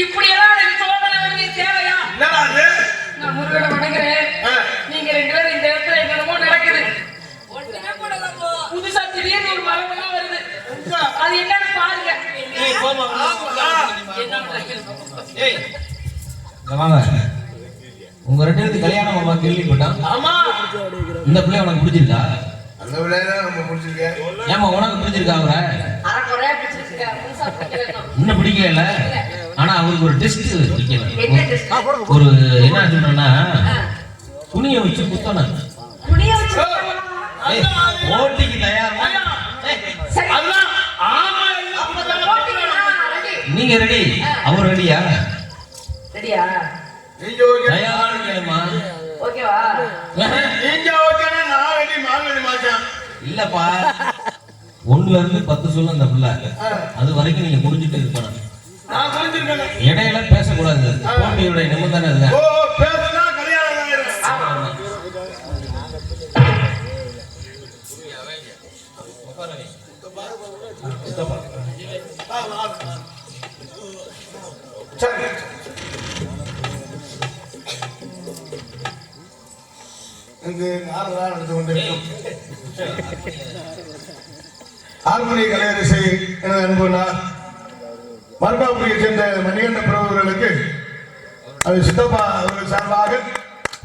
இப்படி எல்லாம் சோதனை வந்து தேவையா? நான் முருகனை வணங்குறேன். நீங்க 2 பேரும் இந்த இடத்துல என்னமோ நடக்குது. புதுசா திடீர்னு ஒரு மரமெல்லாம் வருது. அது என்னன்னு பாருங்க. உங்க 2 பேருக்கு கல்யாணம் மாமா கேள்விப்பட்டான். ஆமா. இந்த பிள்ளை உனக்கு பிடிச்சிருக்கா? அந்த பிள்ளையா நம்ம பிடிச்சிருக்கேன். ஏமா உனக்கு பிடிச்சிருக்கா? அவரை அரைக்குறையா பிடிச்சிருக்கா. புதுசா பிடிக்கல. இன்னும் பிடிக்கல. ஆனா அவருக்கு ஒரு டெஸ்ட் ஒரு என்ன சொல்றேன்னா துணியை வச்சு குத்தணும். ஓட்டிக்கு தயார். நீங்க ரெடி? அவர் ரெடியா? ரெடியா? நீங்க தயாரானு கேளுமா? ஓகேவா? நீங்க ஓகேனா நான் ரெடி. மாங்கடி மாச்சான் இல்லப்பா. 1ல இருந்து 10 சொல்ல அந்த பிள்ளை. அது வரைக்கும் நீங்க புரிஞ்சுட்டு இருக்கணும். நான் புரிஞ்சிருக்கேன். இடையில பேசக்கூடாது. போட்டியோட நிபந்தனை அதுதான். ஓ பேசுனா கல்யாணம் ஆயிடும். சரி. இங்கு நாரதான் நடந்து கொண்டிருக்கும் ஹார்மோனிய கலையரசை எனது அன்புனா மர்காபுரியை சேர்ந்த மணிகண்ட பிரபுகளுக்கு அது சித்தப்பா அவர்கள் சார்பாக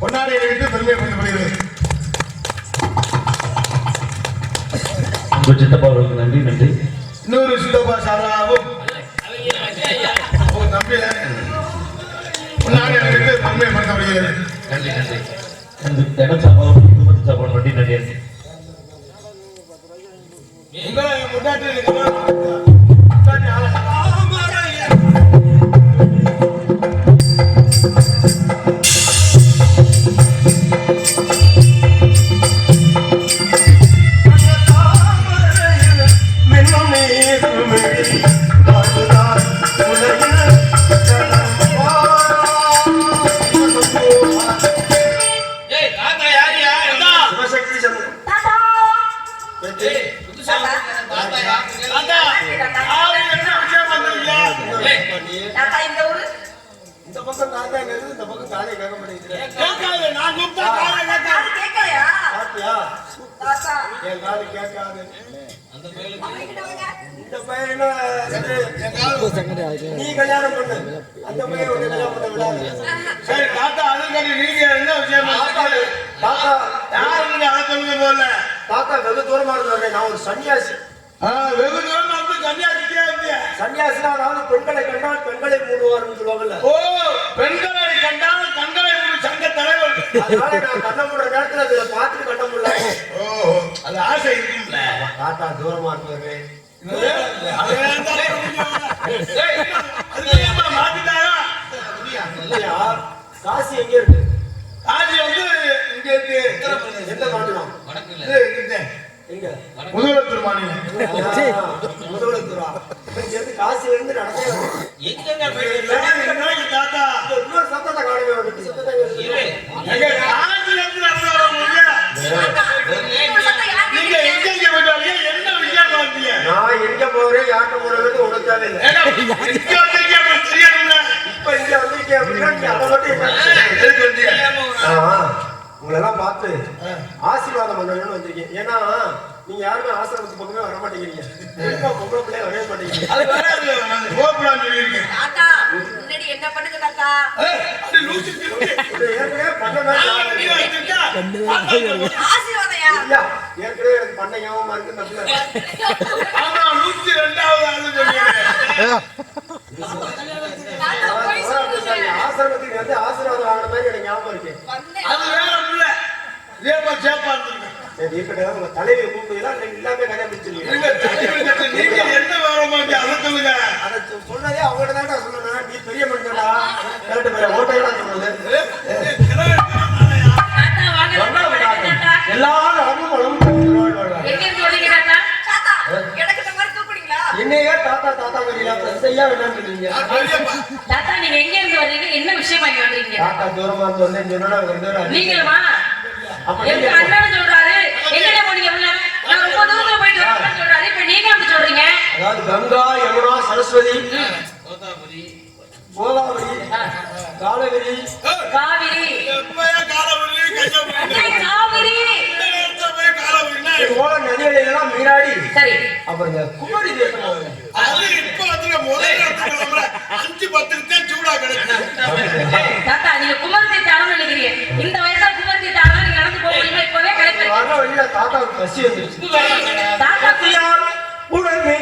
பொன்னாடை அணிவித்து பெருமைப்படுத்தப்படுகிறது. சித்தப்பா அவர்களுக்கு நன்றி. நன்றி. இன்னொரு சித்தப்பா சாராவும் தம்பி பொன்னாடை அணிவித்து பெருமைப்படுத்தப்படுகிறது. நன்றி. நன்றி. இடம் சாப்பாடு குடும்பத்து சாப்பாடு நன்றி. நன்றி. உங்களை முன்னாடி நீ கல்யாணம் பண்ணு. அந்த பையன் வந்து கல்யாணம் பண்ண விடாது. சரி தாத்தா, அதுக்கு நீங்க என்ன விஷயம்? தாத்தா யாருன்னு அதை சொல்லுங்க போல. தாத்தா வெகு தூரமா இருந்தாரு. நான் ஒரு சன்னியாசி. வெகு தூரமா வந்து சன்னியாசிக்கே இருந்தியா? சன்னியாசினா அதாவது பெண்களை கண்டால் பெண்களை மூடுவார்னு சொல்லுவாங்கல்ல. ஓ, பெண்களை கண்டால் கண்களை மூடு சங்க தலைவர். அதனால நான் கண்ண மூடுற நேரத்துல அதை பார்த்துட்டு கண்ண முடியல. ஓ, அது ஆசை இருக்கும்ல. தாத்தா தூரமா இருக்காரு. காசி எங்க இருக்கு? காசி வந்து இங்க இருக்கு. எந்த மாநிலம்? எங்க? முதலத்தூர் மாநிலம். முதலத்தூரா? காசில இருந்து நடந்தே தாத்தா இன்னொரு சத்தத்தை காணவே வந்துட்டு காசில இருந்து நீங்க எங்க போயிட்டு என்ன விஷயம் பார்த்தீங்க? நான் எங்க போறேன் யார்கிட்ட போறது உனக்கு தேவையில்லை. இப்ப இங்க வந்திருக்கேன் அப்படின்னா நீங்க அதை மட்டும் உங்களெல்லாம் பார்த்து ஆசீர்வாதம் பண்ணணும்னு வந்திருக்கேன். ஏன்னா நீங்க யாருமே ஆசிரமத்து பக்கமே வர மாட்டேங்கிறீங்க. பொம்பளை பிள்ளைய வரவே மாட்டேங்கிறீங்க. என்ன பண்ணுங்க தாத்தா? ஏற்கனவே பண்ண ஏற்கனவே எனக்கு பண்ண ஞாபகமா இருக்கு. ஆசிரமத்துக்கு வந்து ஆசீர்வாதம் ஆகிற மாதிரி எனக்கு ஞாபகம் இருக்கு. உங்க தலைவியை கூப்பிடுறா எல்லாமே கல்யாணம் அதை சொன்னதே அவங்ககிட்ட தான் சொல்லணும். நீ பெரிய மனுஷனா ஓட்டையெல்லாம் சொன்னது என்னையே தாத்தா தாத்தா செய்யா வேண்டாம்னு சொல்லுவீங்க. தாத்தா நீங்க எங்க இருந்து வந்தீங்க? என்ன விஷயமா இங்க வந்தீங்க? தாத்தா தூரமா இருந்து வந்தேன்னு சொன்னா நீங்களுமா? எங்க அண்ணன் சொல்றாரு. எங்கடா போனீங்க? அதாவது கங்கா யமுனா சரஸ்வதி கோதாவரி காலகிரி காவிரி போல நதிகளெல்லாம் நீராடி சரி அப்புறம் இந்த குமரி தேசம் தாத்தா நீங்க குமரி தீர்த்தாடம் நினைக்கிறீங்க இந்த வயசுல குமரி தீர்த்தாடம் நீங்க நடந்து போக முடியுமா இப்பவே கிடைப்பேன் வர வழியில தாத்தாவுக்கு பசி வந்துருச்சு தாத்தா உடனே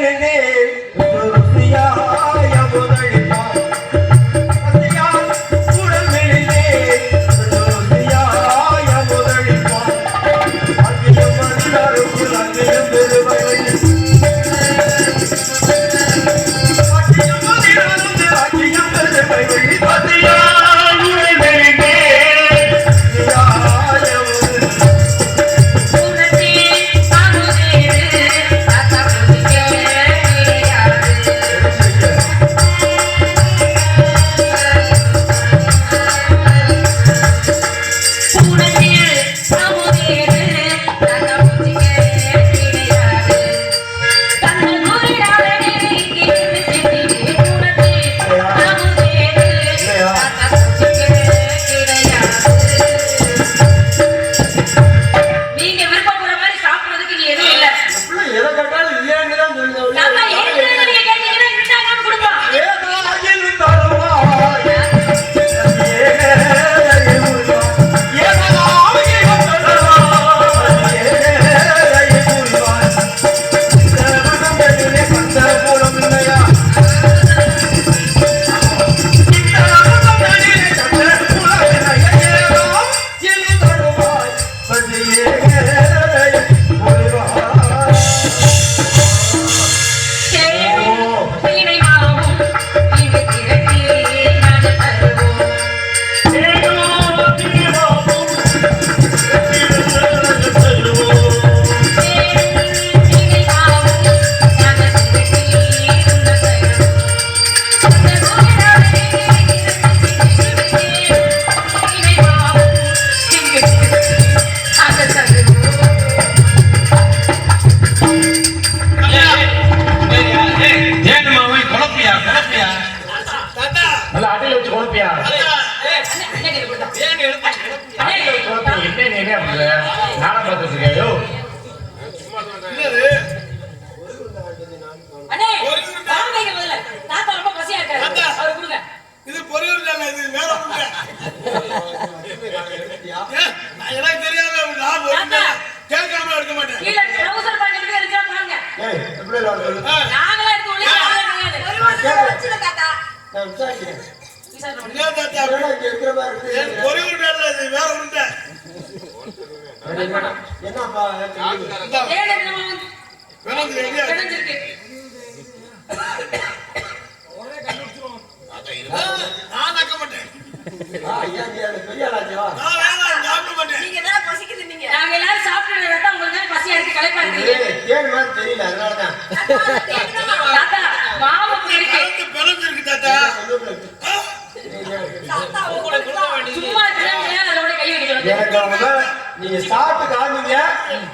நீங்க சாப்பிட்டு காமிங்க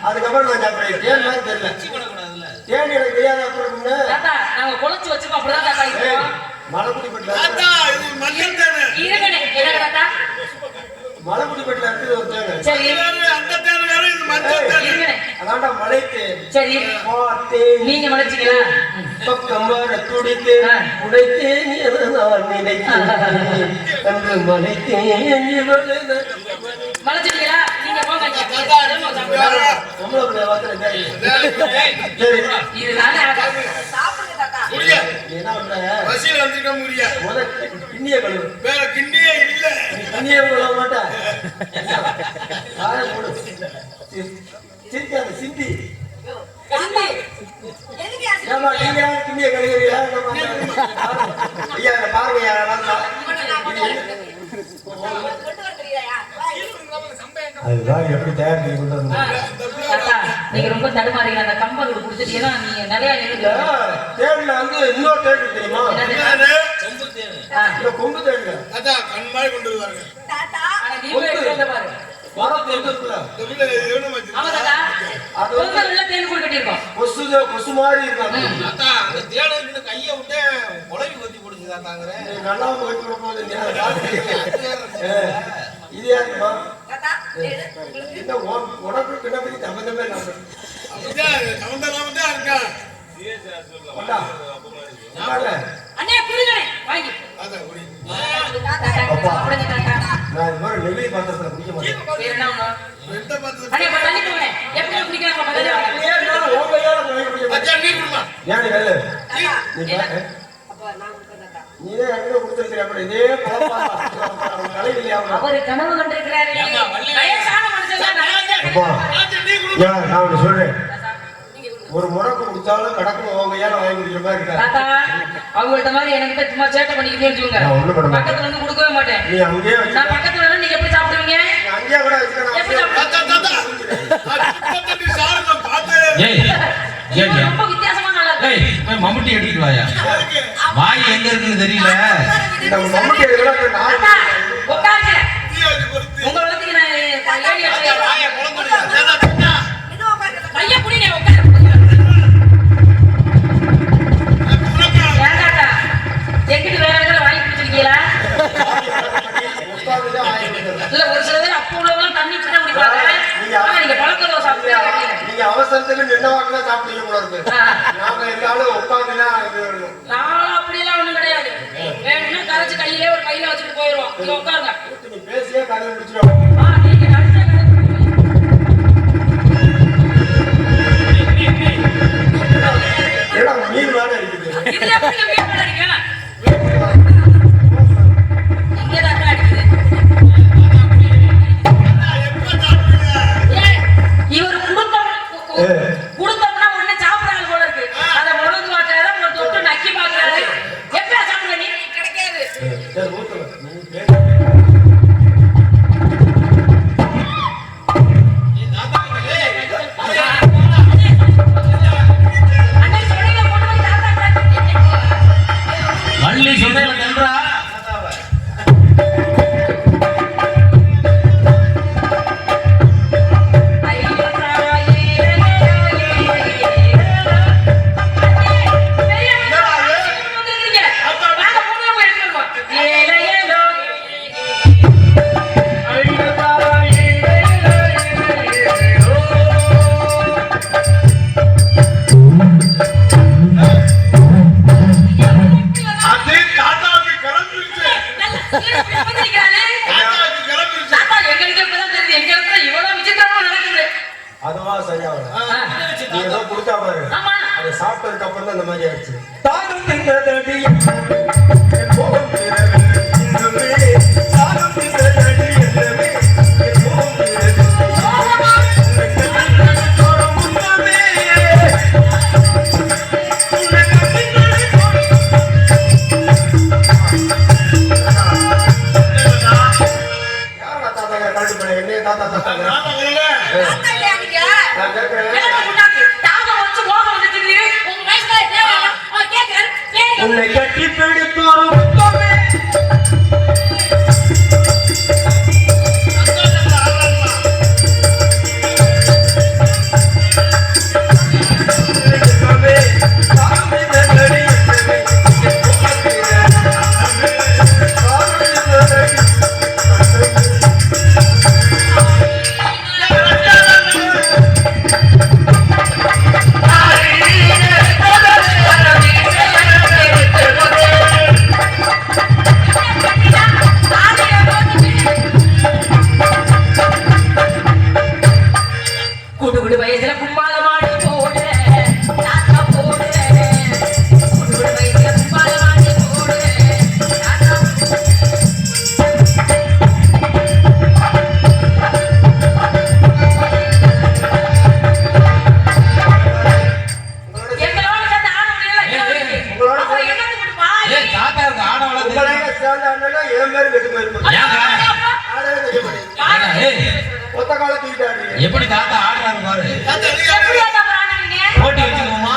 அதுக்கப்புறம் நான் சாப்பிடுறேன் தேன் மாதிரி தெரியல தேன் எனக்கு தெரியாத நாங்க குழச்சு வச்சுக்கோ அப்படிதான் மலைக்குடிப்பட்டில மலைக்குடிப்பட்டில இருக்குது ஒரு தேன் சரி அந்த தேன் வேற இது மஞ்சள் அதான்டா மலை தேன் சரி நீங்க மலைச்சீங்களா பக்கம் வர துடித்து உடைத்தேன் என நான் நினைத்தேன் அன்று மலைத்தேன் மலைச்சீங்களா நீங்க போங்க நம்மள வாத்துல சரி இதுதானே சாப்பிடுங்க தாத்தா என்ன பண்ற பசியில வந்துட்ட முடியா முத கிண்ணிய கழுவு வேற கிண்ணியே இல்ல கிண்ணிய கழுவ மாட்டா ஆளை போடு சிந்தியா சிந்தி சிந்தி எதுக்கு ஏமா நீங்க கிண்ணிய கழுவுறியா ஐயா பாருங்க யாரா அதுதான் எப்படி தயார் பண்ணி கொண்டு வந்தீங்க நீங்க ரொம்ப தடுமாறீங்க அந்த கம்பை குடிச்சிட்டீங்கன்னா நீங்க நிறைய தேன்ல வந்து இன்னொரு தேன் தெரியுமா கொம்பு தேன் அதான் கண் மாதிரி கொண்டு வருவாங்க தாத்தா நீங்க எடுத்து பாருங்க மரம் இருக்குல்ல ஆமா தாத்தா அது கொஞ்சம் உள்ள தேன் கூடு கட்டியிருக்கோம் கொசு மாதிரி இருக்காங்க கையை விட்டு உழவி கொத்தி பிடிச்சதாத்தாங்கிற நல்லா போயிட்டு கொடுப்போம் இது யாருமா தாத்தா இந்த உனக்கு கிணப்படி சம்பந்தமே இல்லாம அண்ணே குடிங்களே வாங்கி தாத்தா அப்பா. அப்படிங்க தாத்தா நான் இது மாதிரி நெல்லி பாத்திரத்துல குடிக்க மாட்டேன் வேற என்ன ஒண்ணு அண்ணே இப்ப தண்ணி போங்க எப்படி குடிக்கலாம் பக்கத்துல ஏன் வெள்ள தாத்தா நீ என்ன? பாரு. அப்ப நான் கொடுத்தேன் தாத்தா நீயே எங்க கொடுத்துருக்கிற அப்படி இதே பழப்பா கலையிலையா அவரு கனவு கண்டிருக்கிறாரு வயசான மனுஷன் தான் அப்பா ஏன் நான் ஒண்ணு சொல்றேன் தாத்தா நீங்க கொடுங்க ஒரு முடக்கு குடிச்சாலும் கடக்குன்னு உங்க ஏன் வாங்கி குடிக்கிற மாதிரி இருக்கா தாத்தா அவங்கள்ட்ட மாதிரி என்கிட்ட சும்மா சேட்டை பண்ணிக்கிட்டே வச்சுக்கோங்க நான் ஒண்ணும் பண்ண மாட்டேன். பக்கத்துல வந்து கொடுக்கவே மாட்டேன் நீ அங்கேயே வச்சு நான் பக்கத்துல வந்து நீங்க எப்படி சாப்பிடுவீங்க நீ அங்கேயே கூட எப்படி சாப்பிடுவீங்க ஏய் ஏய் இவன் ரொம்ப வித்தியாசமான ஆளா இருக்கு. ஏய் மம்முட்டி எடுத்துட்டு வாயா வாய் எங்க இருக்குன்னு தெரியல நம்ம மம்முட்டி எடுக்கலாம் தாத்தா உட்காருங்க உங்க வளத்துக்கு நான் ஏணி வச்சிருக்கேன். கைய புடிங்க உட்காரு ஏன் தாத்தா எங்கிட்டு வேற எதாவது வாங்கி குடிச்சிருக்கீங்களா இல்ல ஒரு சில பேர் அப்ப உள்ளவங்க தண்ணி சின்ன குடிப்பாங்க ஆனா நீங்க பழக்கம் சாப்பிட்டு நீங்க அவசரத்துக்கு நின்ன வாக்குல சாப்பிட்டீங்க போல இருக்கு நாம எல்லாரும் உட்காந்துதான் நான் அப்படியெல்லாம் ஒண்ணும் கிடையாது வேணும்னா கரைச்சு கையிலே ஒரு கையில வச்சுட்டு போயிருவோம் நீங்க உட்காருங்க நீ பேசியே கதை முடிச்சிடும் நீங்க நடிச்சா ஏன்னா மீன் வேலை இருக்குது இதுல எப்படி மீன் மேல அடிக்கல இங்க தான் அடிக்குது ஏய், இவர் குடுத்தம்னா உடனே சாப்பிடாது போல இருக்கு அதை முழுந்து பார்க்கறாரு ஒரு தொட்டு நக்கி பார்க்கறாரு எப்ப சாப்பிடுவ நீ கிடைக்காது சரி ஊத்துங்க நீ பேச அன்னைக்கு சொன்னீங்க கொண்டு போய் தாத்தா வள்ளி சொன்னேன் நன்றா அது தாத்தாவுக்கு கிளம்பிருச்சு அதுவா சரியா நீ ஏதோ கொடுத்தா பாரு அதை சாப்பிட்டதுக்கு அப்புறம் தான் இந்த மாதிரி ஆயிடுச்சு தாகம் தின்றதடி என் கோபம் தீரவே இன்னுமே தாகம் தின்றதடி என்னவே என் கோபம் தீரவே தோறும் முன்னமே யாரா தாத்தா கழட்டு பண்ண என்னைய தாத்தா தாத்தா நான் கேட்கிறேன் உன்னை கட்டி பிடித்தோம் குடு வயசுல கும்பாலமாடி போடு தாத்தா போடு குடு வயசுல கும்பாலமாடி போடு தாத்தா எங்களோட சேர்ந்து ஆட முடியல உங்களோட அப்புறம் என்னது குடு பாய் ஏய் தாத்தாவுக்கு ஆட வளர்த்து உங்களையே சேர்ந்தாங்கன்னா ஏன் பேரு கெட்டு போயிருப்போம் ஆடவே கெட்டு போயிருப்போம் ஏய் ஒத்த கால தூக்கிட்டு ஆடுறீங்க எப்படி தாத்தா ஆடுறாரு பாரு எப்படி ஆட போறாங்க நீங்க போட்டி வச்சுக்குவோமா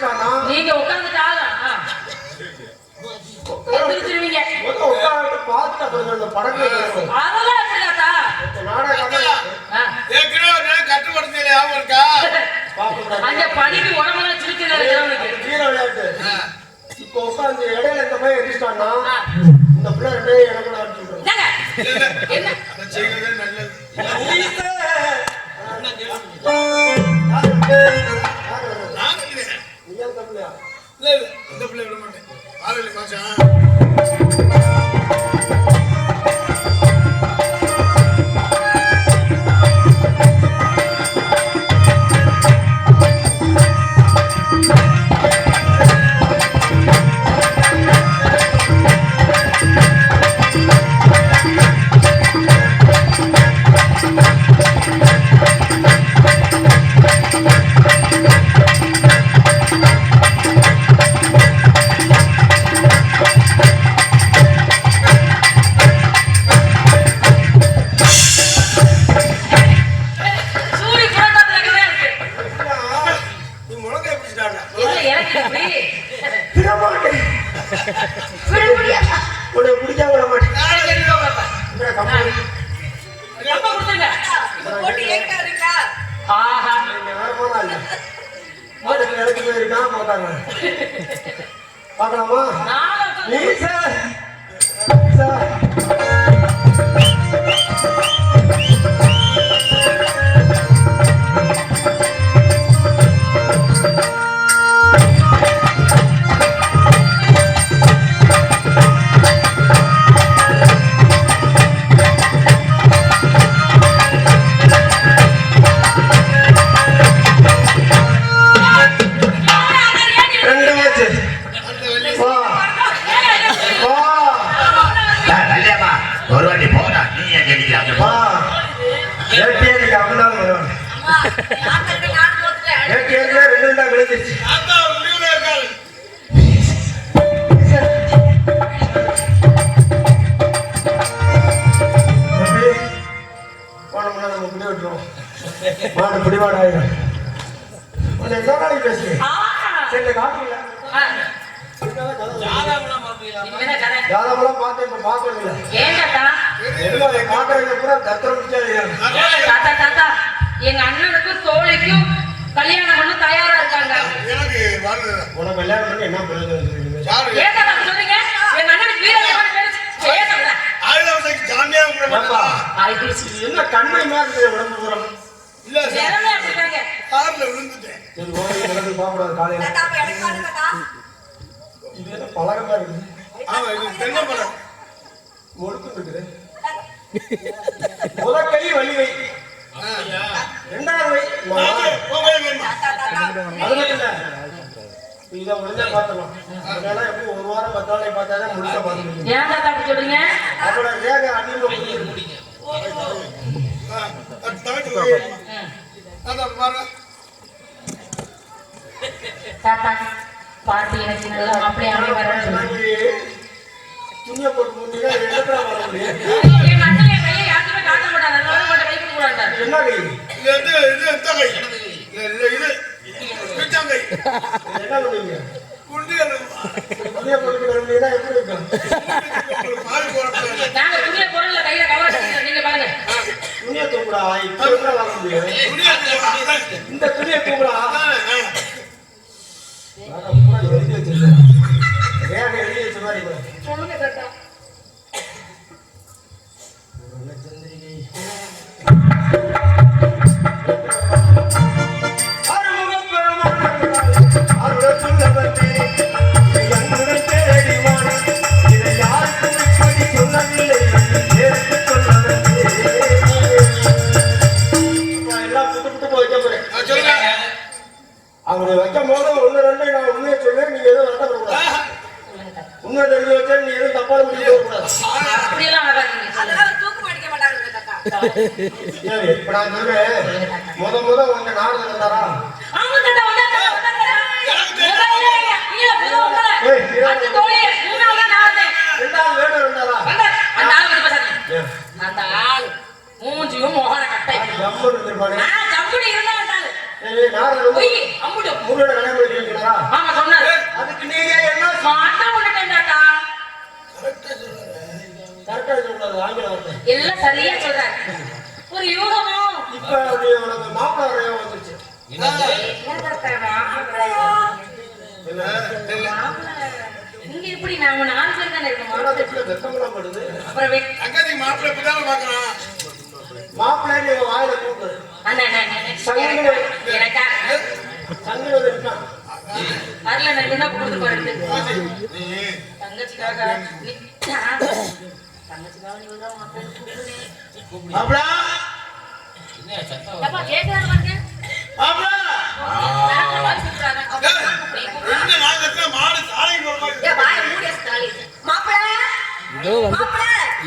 எந்திரிச்சிட்டானா நீங்க உட்கார்ந்துட்டாலும் எந்திரிச்சிருவீங்க. உட்காந்து பார்த்துட்டு அப்புறம் இந்த படங்கள் அதெல்லாம் எப்படியாத்தா நாடகம் ஏற்கனவே ஒரு நாள் கட்டுப்படுத்தல ஞாபகம் இருக்கா? அந்த பணிக்கு உடம்பெல்லாம் சிரிக்கிறது வீர விளையாட்டு இப்போ உட்காந்து இடையில இந்த மாதிரி எந்திரிச்சிட்டானா இந்த பிள்ளை ரெண்டே இடத்துல அடிச்சுட்டு என்ன அதை செய்யறதே நல்லது. நான் இல்லையே. நீங்க தப்பில்லையா இல்ல, இல்ல, இந்த பிள்ளை விட மாட்டேன். ஆளுகளை மாசம் சூரி புரட்டாத்துல இருக்கு. நீ முழங்கை பிடிச்சிட்டாங்க இல்ல எனக்கு இப்படி உனக்கு பிடிச்சா விட மாட்டேன் எப்ப கொடுத்துங்க ஆஹா பார்க்கலாமா நானும் நீ சார் சார் ரெண்டு மேட்ச் வா வா கல்யாணமா ஒரு வாட்டி போடா நீ ஏன் கேட்கிறீங்க வா ஏடிஎம் அப்படிதான் வரும் ஏடிஎம்ல ரெண்டு ரெண்டா விழுந்துருச்சு தாத்தா முடிவுல இருக்காரு. போனோம்னா நம்ம பிடி விட்டுருவோம் மாடு பிடிவாடாயிரும் உன்னை எந்த நாளைக்கு பேசுறேன் சரி காட்டுல ஜாதகம்லாம் பார்ப்பீங்களா? என்ன கதை ஜாதகம்லாம் பார்த்தேன் இப்ப பார்க்கறது இல்லை ஏங்கத்தா என்ன அதை காட்டுறதுக்கு பூரா தத்திரம் பிடிச்சாது தாத்தா தாத்தா எங்க அண்ணனுக்கும் தோழிக்கும் கல்யாணம் பண்ண தயாரா இருக்காங்க. எனக்கு வரல. உனக்கு கல்யாணம் பண்ணி என்ன பிரயோஜனம் சொல்றீங்க யாரு? ஏன் தாத்தா அப்படி சொல்றீங்க? எங்க அண்ணனுக்கு வீரமான பேரு ஏன் சொல்றேன்? ஆயுதவசைக்கு ஜாமியா விட மாட்டா. என்ன கண்மை மாதிரி இருக்குது உடம்பு பூரா இல்ல சார், திறமையா இருக்காங்க. கார்ல விழுந்துட்டேன். சரி ஓடி நடந்து பார்க்கக்கூடாது காலையில இது என்ன பழகமா இருக்குது ஆமா, இது தென்னம்பழம். முழுக்கும் இருக்குது முதல் கை வலி வை ரெண்டாவது வை நானே போகவே வேணுமா? அது மட்டும் இல்ல இதை முடிஞ்சா பார்த்தலாம் அதனால எப்படி ஒரு வாரம் 10 நாளை பார்த்தாதான் முடிச்சா பார்க்க முடியும் ஏன் தாத்தா அப்படி சொல்றீங்க? அதோட ரேகை அதிகமாக முடியும் அது தவிர்த்து போய். தாத்தா பாருங்க. தாத்தா பாட்டி எனக்கு நல்ல மாப்பிள்ளையா வரணும்னு சொல்லுங்க. துணியை போட்டு முன்னா இடத்துல வர முடியும் எங்க அண்ணன் என் கையை யாருக்குமே காட்ட மாட்டாரு. அதனால உங்கள்ட்ட கை கொடுக்க கூடாது. என்ன கை இது எந்த கை? இல்ல, இது பிச்சாங்கை. என்ன பண்ணுவீங்க குண்டு எலும்பா. துணியை போட்டு கிளம்பினா எப்படி இருக்கும் உங்களுக்கு பால் போடக்கூடாது. நாங்க துணியை பொருள்ல கையில கவர கட்டிக்கிறோம். நீங்க பாருங்க. துணியை தூக்குடா இப்ப எப்படி வாங்க முடியும் துணியா இருக்கு. இந்த துணியை தூக்குடா ஆ. எழுதி வச்சிருக்கேன் ரேகை எழுதி வச்ச மாதிரி இருக்கும். சொல்லுங்க தாத்தா. அறுமுகம் பெருமாள் அருள் சொல்ல வந்தே என்னுடன் தேடி வாழ இதை யாருக்கும் இப்படி சொல்லவில்லை சேர்த்து சொல்ல வந்தே எல்லாம் புட்டு புட்டு வைக்க போறேன் சொல்லுங்க. அவரை வைக்கும் போது ஒண்ணு ரெண்டு நான் உண்மையை சொல்றேன் நீங்க எதுவும் வருத்தப்படக்கூடாது உண்மை தெரிஞ்சு வச்சா நீ எதுவும் தப்பான முடிவு கூடாது அப்படியெல்லாம் ஆகாதீங்க. சரி இப்ப நான் சொல்றேன் முத உங்க நாடு இருந்தாரா ஆமா தாத்தா வந்தாங்க. முதல்ல கீழே புது உங்களை. அந்த தோழியை மூணாவது நாளே. ரெண்டாவது வேடு இருந்தாரா வந்தார். அந்த ஆளு பத்தி பேசாதீங்க. அந்த ஆளு மூஞ்சியும் முகர கட்டை. ஜம்மு இருந்திருப்பானே ஜம்புடி இருந்தா அந்த ஆளு. பொய் அம்புடும். முருகனை கல்யாணம் பண்ணிக்கிறீங்களா? ஆமா சொன்னாரு. அதுக்கு நீங்க என்ன மாட்டா பண்ணிட்டேன் தாத்தா. கரெக்டா சொல்றது ஆங்கில வார்த்தை. எல்லாம் சரியா சொல்றாரு. ஒரு யூகமோ. இப்ப உனக்கு மாப்பிள்ளை வரையா வந்துருச்சு. என்ன தாத்தா மாப்பிள்ளையா? மாப்பிள்ளை. இங்க எப்படி நாம 4 பேர் தானே இருக்கோம். மாப்பிள்ளை வெக்கமெல்லாம் படுது. அப்புறம் அங்கதி மாப்பிள்ளை இப்பதானே பார்க்கறான். மாப்பிள்ளை நீங்க வாயில கூப்பிடு. அண்ணா எனக்கா சங்கீத இருக்கா? அதுல நான் என்ன கொடுத்து பாருங்க. தங்கச்சிக்காக தங்கச்சிக்காக நீ வந்து மாப்பிள்ளை கூப்பிடுறேன். மாப்பிள்ளை என்ன சத்தம் அப்பா கேக்குறாங்க பாருங்க. மாப்பிள்ளை ரெண்டு நாள் இருக்க மாடு சாலை போறமா.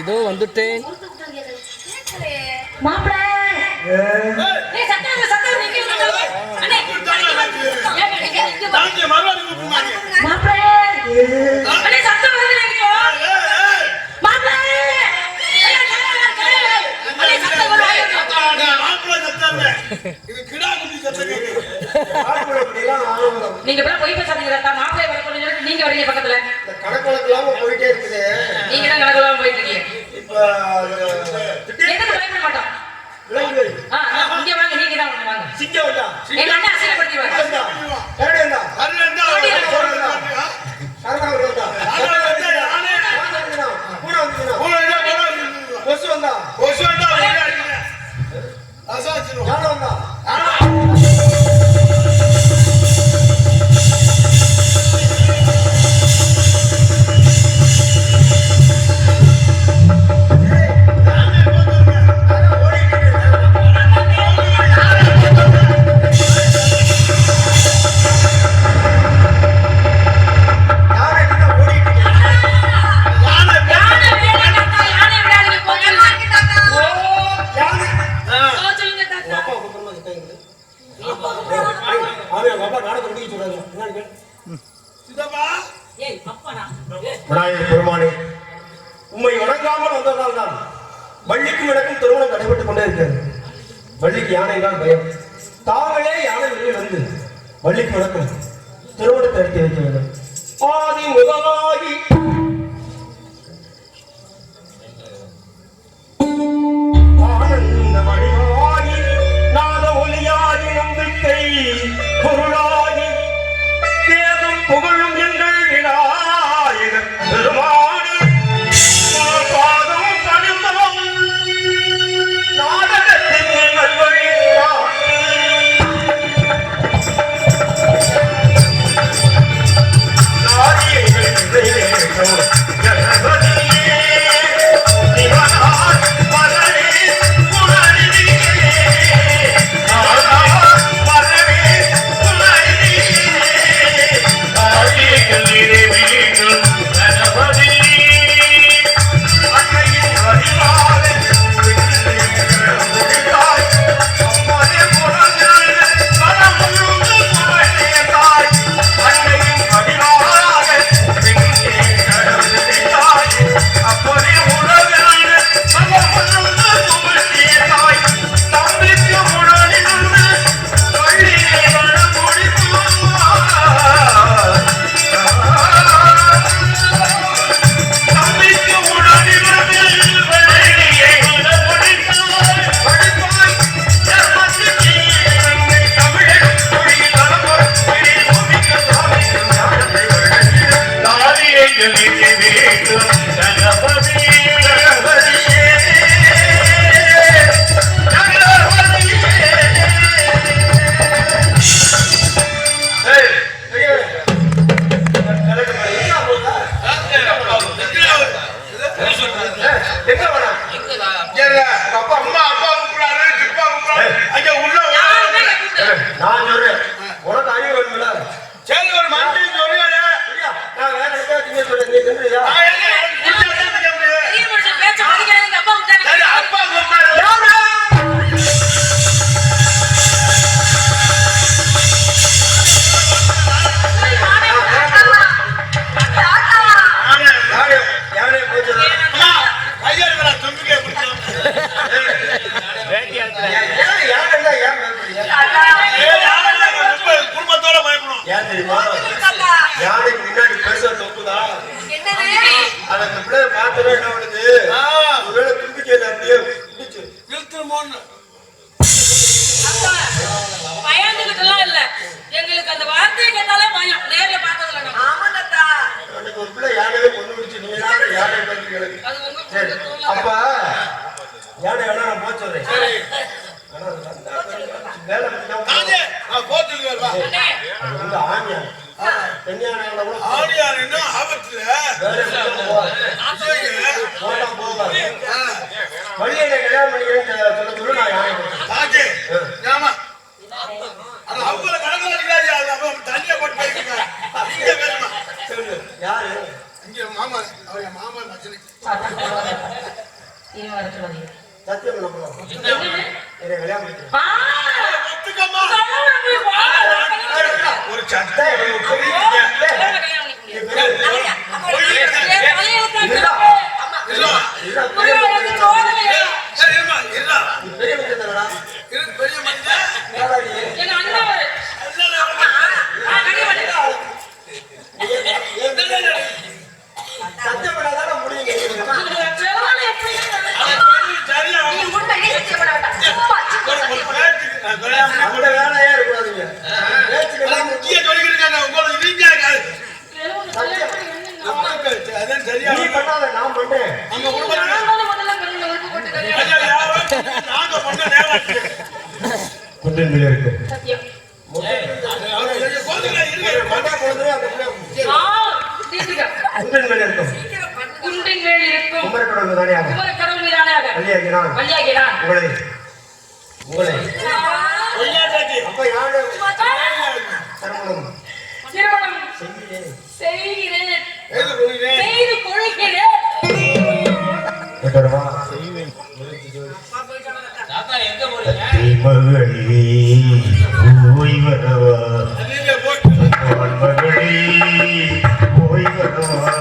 இதோ வந்துட்டேன். மாப்பிள்ளை ஏய் சத்தம் நீங்க அண்ணே தாங்க மறுவாடி கூப்பிடுவாங்க. மாப்பிள்ளை அண்ணே சத்தம் வருது நீங்க மாப்பிள்ளை அண்ணே சத்தம் வருது மாப்பிள்ளை சத்தம் இது கிடா குட்டி சத்தம் கேக்குது. மாப்பிள்ளை இப்படிலாம் ஆகும். நீங்க இப்ப போய் பேசாதீங்க தாத்தா. மாப்பிள்ளை வர கொஞ்சம் நேரம் நீங்க வரீங்க பக்கத்துல. இந்த கணக்கு வழக்கு இல்லாம போயிட்டே இருக்குது. நீங்க தான் கணக்குலாம் போயிட்டு இருக்கீங்க. இப்ப எதுக்கு பயப்பட மாட்டோம். விலங்குகள் இங்க வாங்க நீங்க தான் வாங்க. சிங்கம் வந்தா எங்க அண்ணன் அசிங்கப்படுத்திடுவாங்க. வந்தா கரடி வந்தா அது ரெண்டா கரடி வந்தா அது ரெண்டா யானே பூனை வந்தா போறா போறா கொசு வந்தா ஓசோண்டா ஓடியாங்க. அசாச்சிரோ யானை வந்தா விநாயகர் பெருமானே, உம்மை வணங்காமல் வந்ததால் தான் வள்ளிக்கும் எனக்கும் திருமணம் நடைபெற்றுக் கொண்டே இருக்கிறது. வள்ளிக்கு யானை தான் பயம். தாங்களே யானை வெளியில் வந்து வள்ளிக்கு வணக்கம் திருமணத்தை எடுத்து வைக்க வேண்டும். ஆதி முதலாகி ஆனந்த வடிவாகி நாத ஒலியாகி நம்பிக்கை பொருளாகி வேதம் புகழும் எங்கள் விநாயகர் பெருமானே, பாதம் பணிந்தோம் நாடகத்திற்கு நல்வழி கணபதியே சிவனார் மகனே குணநிதி சரி அப்ப யானை வேணா நான் போக சொல்றேன் சரி வேலை ராஜே நான் போட்டுங்க வா அது வந்து ஆணியா பெண்ணியான கூட ஆடியார் என்ன ஆபத்துல போட்டா போகாது வழியை கல்யாணம் பண்ணிக்கிறேன்னு சொல்ல சொல்லு நான் யானை ராஜே ஆமா அது அவங்கள கணக்கு அடிக்காது அது அவங்க தண்ணியை போட்டு போயிருக்காங்க இங்க வேணுமா சொல்லு யாரு இங்க மாமா அவங்க மாமா மச்சனை இனி வர சொல்லாதீங்க. சத்தியம் பண்ண போறோம் என்னை கல்யாணம் பண்ணிக்கிறேன் ஒத்துக்கம்மா கல்யாணம் பண்ணி ஒரு சட்டை பெரிய மனுஷன் எங்க அண்ணன் சத்தியம் பண்ணாதானே முடியும் சரியா அந்த வேலையே இருக்கக்கூடாதுங்க பேச்சுக்கெல்லாம் முக்கிய சொல்லிக்கிட்டு உங்களுக்கு நீங்க அதான் சரியா நீ பண்ணாத நான் பண்ணேன் நம்ம குடும்பத்துல நாங்க பண்ண நேரம் குந்தன் மேல இருக்கு சத்தியம் மண்டா குழந்தை அந்த குந்தன் மேல இருக்கும் குண்டின் மேல் இருக்கும் குமரக்கடவுள் தானே ஆகும் குமரக்கடவுள் மீதானாக வழியாகினான் வழியாகிறான் உங்களை அப்ப யாரு திருமணம் திருமணம் செய்கிறேன் செய்கிறேன் எது செய்து கொள்கிறேன் செய்வேன் தாத்தா எங்க போறீங்க? மகளே ஓய்வரவா நீங்க போட்டு மகளே ஓய்வரவா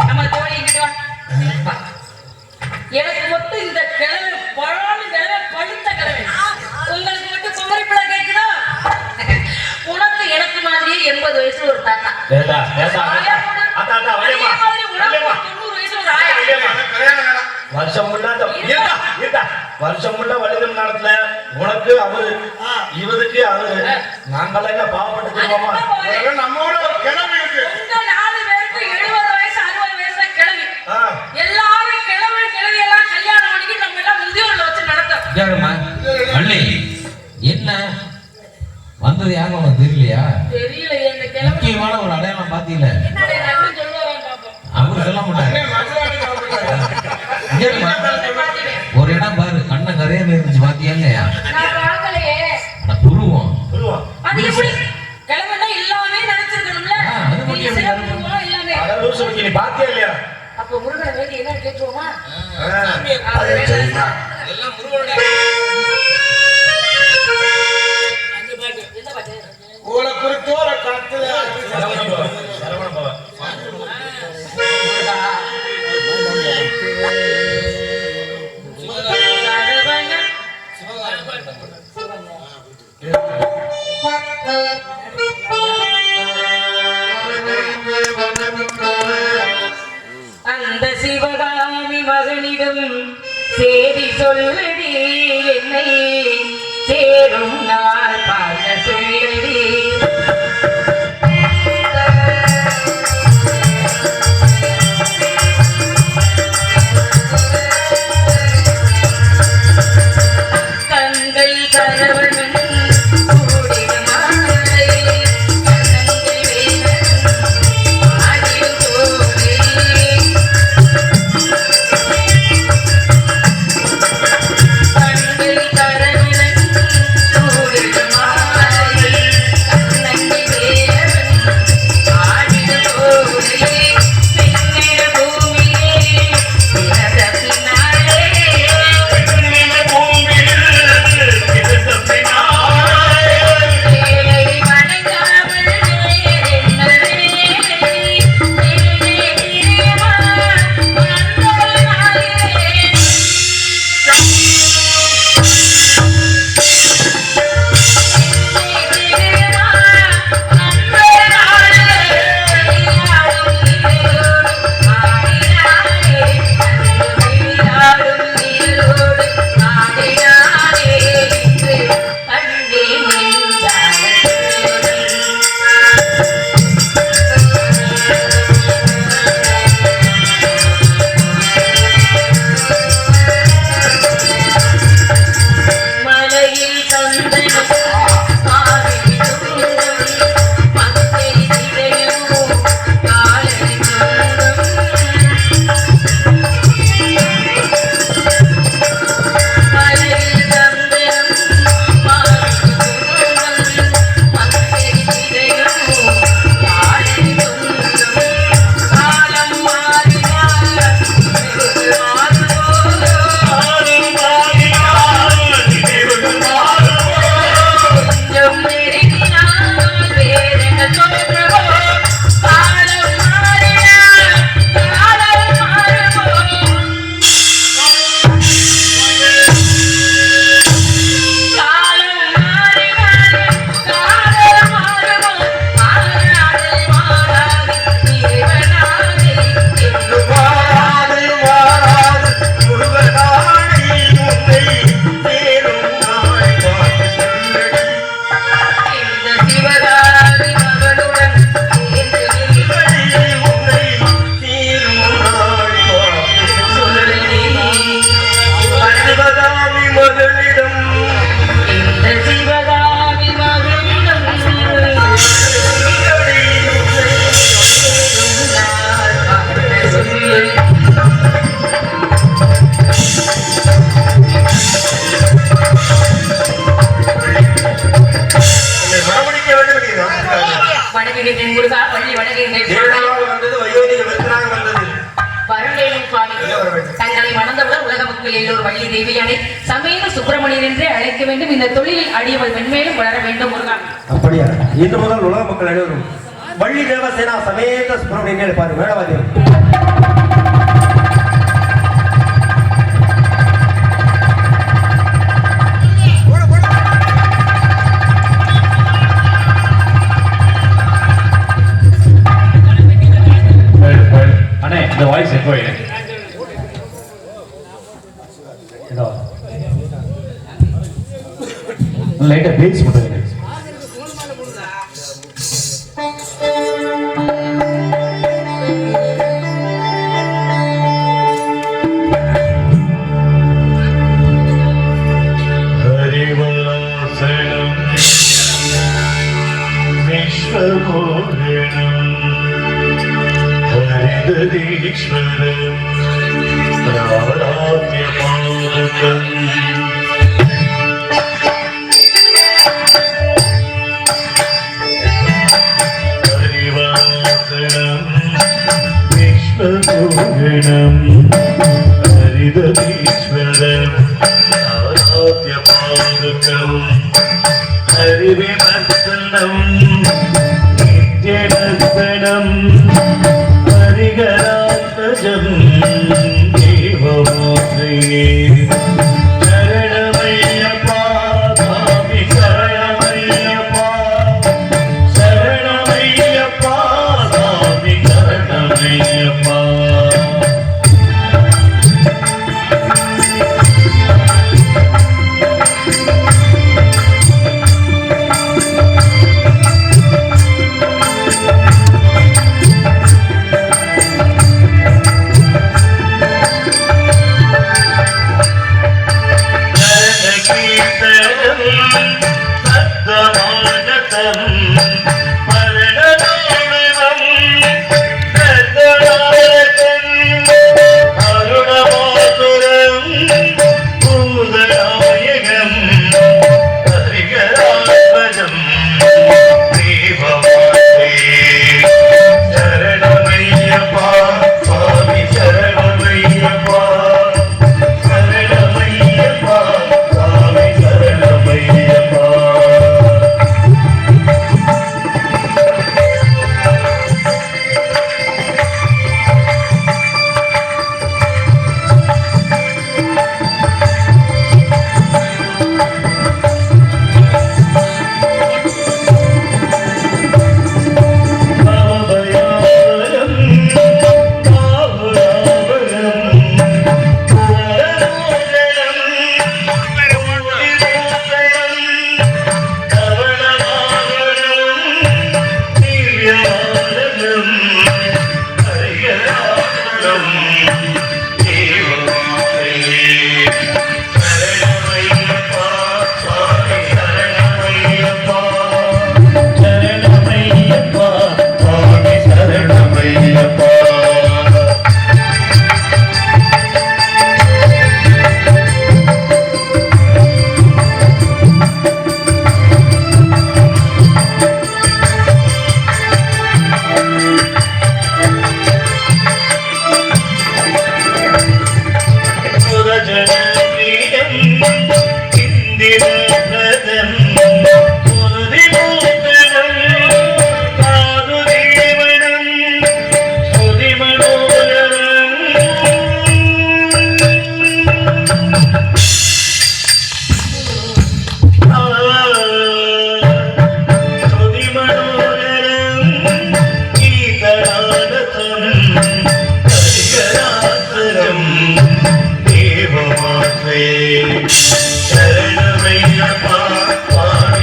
நம்ம தோழி இங்கிட்டு வா. எனக்கு மட்டும் இந்த கிழமை பழாம கிழமை பழுத்த கிழமை உங்களுக்கு மட்டும் குமரிப்பழ கேட்குதா உனக்கு எனக்கு மாதிரியே 80 வயசுல ஒரு தாத்தா ஆயா கூட அதே மாதிரி உனக்கு 90 வயசுல ஒரு ஆயா வருஷம் முள்ள வலிதம் நடத்தல உனக்கு அவரு இவருக்கு அவரு நாங்களாம் என்ன பாவப்பட்டு திரும்பமா நம்மோட ஒரு கிளம்பி இருக்கு உங்க 4 பேருக்கு 70 வயசு 60 வயசுல கிழவி எல்லாரும் கிழவி எல்லாம் கல்யாணம் பண்ணி நம்ம எல்லாம் முதியோர்ல வச்சு நடத்தோம் கேளுமா அள்ளி என்ன வந்தது யாரும் உனக்கு தெரியலையா? தெரியல இந்த கிழமை முக்கியமான ஒரு அடையாளம் பாத்தீங்கள அண்ணன் சொல்லுவாரான்னு பாப்போம் அவரு சொல்ல மாட்டாரு. கேளுமா ஒரு இடம் பாரு கண்ணை கரையாம இருந்துச்சு பாத்தியா இல்லையா? நான் பார்க்கலையே புருவம் அது எப்படி கிழமைனா எல்லாமே நினைச்சிருக்கணும்ல அது மட்டும் நீ எப்படி சிறப்பு நடக்கும்? எல்லாமே நீ பாத்தியா இல்லையா அப்ப முருகனை வேண்டி என்ன கேட்டுருவோமா எல்லாம் முருகனுடைய என்ன பாட்டு உங்களை குறித்தோர காத்துல அந்த சிவகாமி மகனிடம் சேதி சொல்லடி என்னை சேரும் நாள் பார்க்க சொல்லடி தங்கள் கணவன் கூடிய மாலை கண்ணங்கள் வேலன் ஆடியும் தோழி கண்கள் கரவிலன் கூடிய மாலை சிவகாமி மகளுடன் சிவகாமி மகளிடம் இந்த சிவகாமி மகளிடம் மரமணிக்க வேண்டும். வணங்குகிறேன் முருகா, வள்ளி வணங்குகிறேன். வந்தது வயோதிக விருத்தனாக வந்தது. பரமேஸ்வரன் சுவாமி தங்களை மணந்தவுடன் உலக மக்கள் எல்லோரும் வள்ளி தேவியானை சமேத சுப்பிரமணியன் என்றே அழைக்க வேண்டும். இந்த தொழிலில் அடியவள் மென்மேலும் வளர வேண்டும் முருகா. அப்படியா? இன்று முதல் உலக மக்கள் அனைவரும் வள்ளி தேவசேனா சமேத சுப்பிரமணியன் பாரு மேடவாதி. அண்ணே இந்த வாய்ஸ் எப்போ எனக்கு லைட்டா பேஸ் பண்ணுங்க. ஹரிவாசனம் விஸ்வமோகனம் ஹரிதீஸ்வரம் ராராத்யமானகம் ஹரிவாசனம் விஸ்வமோகனம் ஹரிதீஸ்வரம் ராராத்யமானகம் ஹரிவிமர்சனம் நித்யநர்த்தனம் ஹரிகராத்மஜம் தேவமூர்த்தியே சரணமையப்பா சாமி சரணமையப்பா சரணமையப்பா சாமி சரணமையப்பா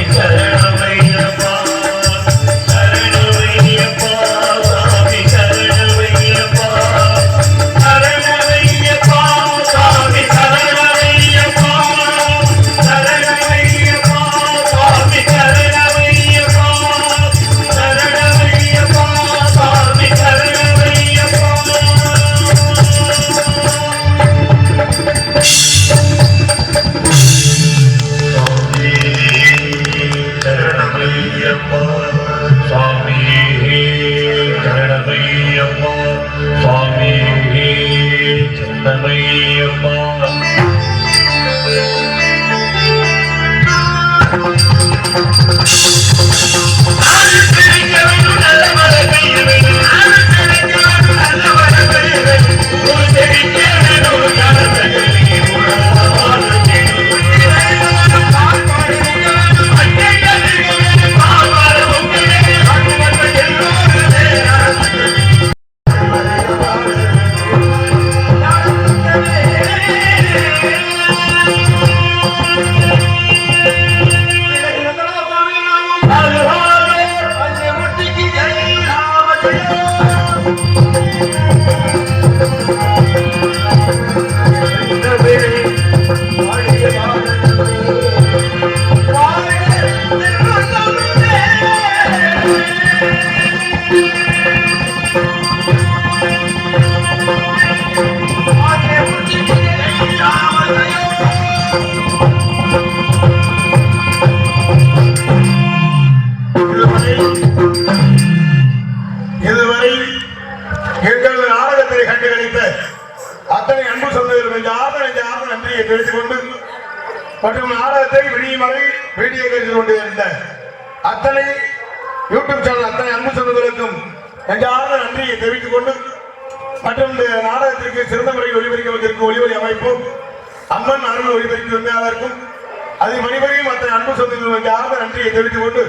சரணமையப்பா சுவாமியே சரணமையப்பா சுவாமியே சரணமையப்பா இதுவரை எங்கள் நாடகத்தை கண்டுகளித்த அத்தனை அன்பு சொந்தங்கள் நன்றியை தெரிவித்துக் கொண்டு மற்றும் நாடகத்தை விடியும் வரை வீடியோ கருத்து கொண்டு இருந்த அத்தனை யூடியூப் சேனல் அத்தனை அன்பு சொந்தங்களுக்கும் நெஞ்சார்ந்த நன்றியை தெரிவித்துக் கொண்டு மற்றும் இந்த நாடகத்திற்கு சிறந்த முறையில் ஒளிபரிக்கப்பட்டிருக்கும் ஒளிவரி அமைப்பும் அம்மன் அருள் ஒளிபரிக்கும் உரிமையாளருக்கும் அதை மணிபடியும் அத்தனை அன்பு சொந்தங்கள் நெஞ்சார்ந்த நன்றியை தெரிவித்துக் கொண்டு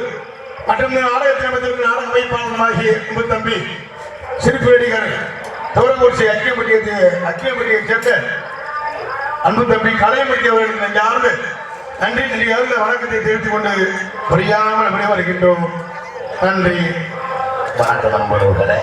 மற்றும் இந்த நாடகத்தில் அமைந்திருக்கும் நாடக அமைப்பாளர்களாகிய அன்பு தம்பி சிரிப்பு நடிகர் தோரகோட்சி அக்கியம்பட்டியை சேர்ந்த அன்பு தம்பி கலையம்பட்டி அவர்களுக்கு நெஞ்சார்ந்து நன்றி நன்றியாக வணக்கத்தை தெரிவித்துக் கொண்டு புரியாமல் விடைபெறுகின்றோம். நன்றி. வணக்கம் நண்பர்களே.